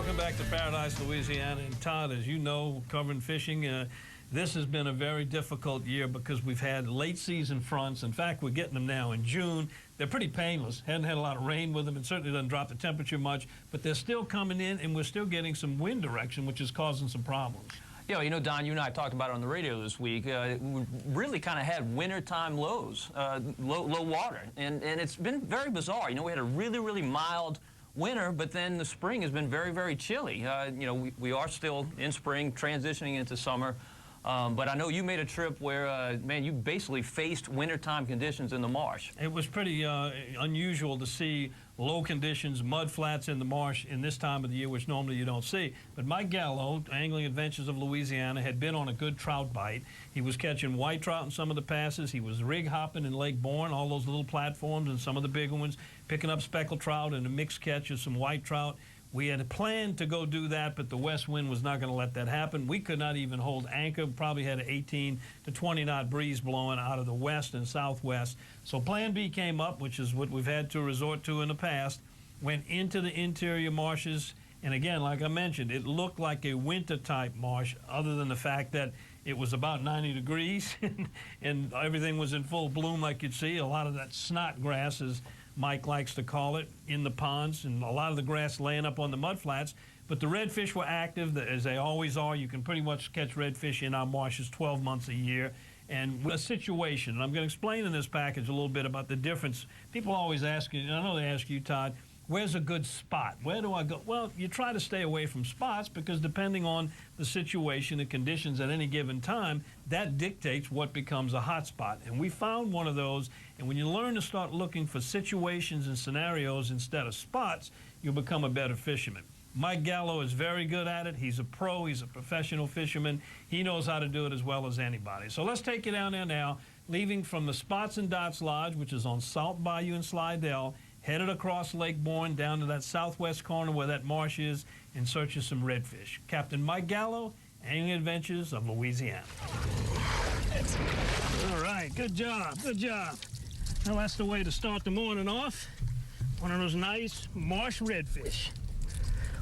Welcome back to Paradise, Louisiana. And Todd, as you know, covering fishing, this has been a very difficult year because we've had late season fronts. In fact, we're getting them now in June. They're pretty painless. Hadn't had a lot of rain with them, and certainly doesn't drop the temperature much. But they're still coming in, and we're still getting some wind direction, which is causing some problems. Yeah, you know, Don, you and I talked about it on the radio this week. We really kind of had wintertime lows, low water, and it's been very bizarre. You know, we had a really mild winter, but then the spring has been very chilly. You know, we are still in spring, transitioning into summer. But I know you made a trip where, man, you basically faced wintertime conditions in the marsh. It was pretty unusual to see low conditions, mud flats in the marsh in this time of the year, which normally you don't see. But Mike Gallo, Angling Adventures of Louisiana, had been on a good trout bite. He was catching white trout in some of the passes. He was rig hopping in Lake Bourne, all those little platforms and some of the bigger ones, picking up speckled trout and a mixed catch of some white trout. We had planned to go do that, but the west wind was not going to let that happen. We could not even hold anchor. Probably had an 18 to 20 knot breeze blowing out of the west and southwest. So plan B came up, which is what we've had to resort to in the past. Went into the interior marshes. And again, like I mentioned, it looked like a winter-type marsh, other than the fact that it was about 90 degrees and everything was in full bloom like you'd see. A lot of that snot grass, as Mike likes to call it, in the ponds, and a lot of the grass laying up on the mud flats. But the redfish were active, as they always are. You can pretty much catch redfish in our marshes 12 months a year. And with a situation, and I'm going to explain in this package a little bit about the difference. People always ask you, and I know they ask you, Todd, where's a good spot? Where do I go? Well, you try to stay away from spots because depending on the situation and conditions at any given time, that dictates what becomes a hot spot. And we found one of those, and when you learn to start looking for situations and scenarios instead of spots, you'll become a better fisherman. Mike Gallo is very good at it. He's a pro. He's a professional fisherman. He knows how to do it as well as anybody. So let's take you down there now, leaving from the Spots and Dots Lodge, which is on South Bayou in Slidell, headed across Lake Bourne down to that southwest corner where that marsh is in search of some redfish. Captain Mike Gallo, Angling Adventures of Louisiana. All right, good job. Well, that's the way to start the morning off. One of those nice marsh redfish.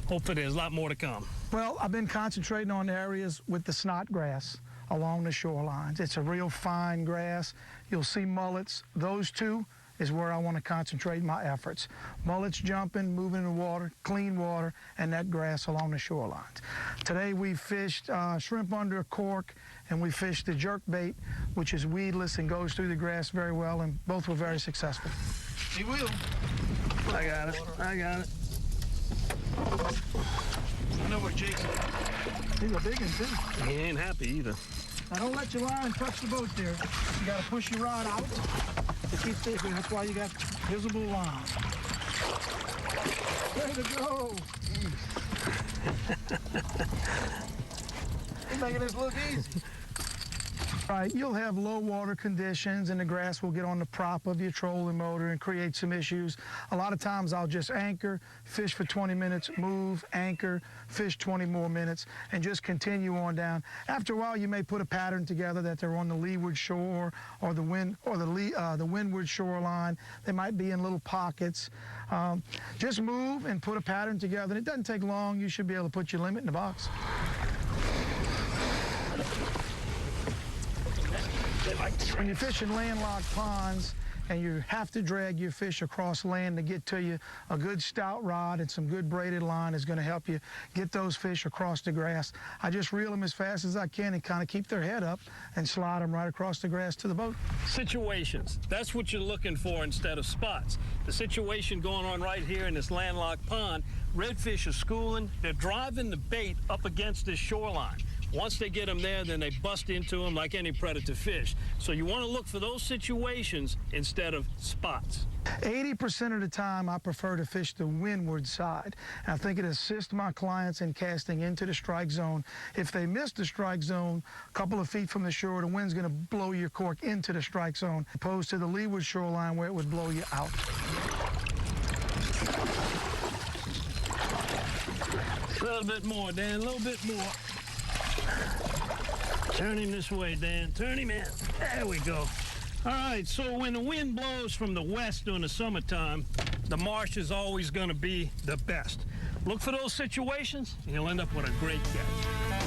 Hopefully there's a lot more to come. Well, I've been concentrating on areas with the snot grass along the shorelines. It's a real fine grass. You'll see mullets. Those two is where I want to concentrate my efforts. Mullets jumping, moving in the water, clean water, and that grass along the shorelines. Today we fished shrimp under a cork, and we fished the jerkbait, which is weedless and goes through the grass very well, and both were very successful. He will. I got it. I know where Jake's at. He's a big one, too. He ain't happy either. Now don't let your line touch the boat there. You got to push your rod out to keep fishing. That's why you got visible line. Way to go. You're making this look easy. Right, you'll have low water conditions and the grass will get on the prop of your trolling motor and create some issues. A lot of times I'll just anchor, fish for 20 minutes, move, anchor, fish 20 more minutes, and just continue on down. After a while, you may put a pattern together that they're on the leeward shore or the windward shoreline. They might be in little pockets. Just move and put a pattern together. And it doesn't take long. You should be able to put your limit in the box. When you're fishing landlocked ponds and you have to drag your fish across land to get to you, a good stout rod and some good braided line is going to help you get those fish across the grass. I just reel them as fast as I can and kind of keep their head up and slide them right across the grass to the boat. Situations. That's what you're looking for instead of spots. The situation going on right here in this landlocked pond, redfish are schooling. They're driving the bait up against this shoreline. Once they get them there, then they bust into them like any predator fish. So you want to look for those situations instead of spots. 80% of the time, I prefer to fish the windward side. And I think it assists my clients in casting into the strike zone. If they miss the strike zone a couple of feet from the shore, the wind's going to blow your cork into the strike zone, opposed to the leeward shoreline where it would blow you out. A little bit more, Dan, a little bit more. Turn him this way, Dan. Turn him in. There we go. All right, so when the wind blows from the west during the summertime, the marsh is always going to be the best. Look for those situations, and you'll end up with a great catch.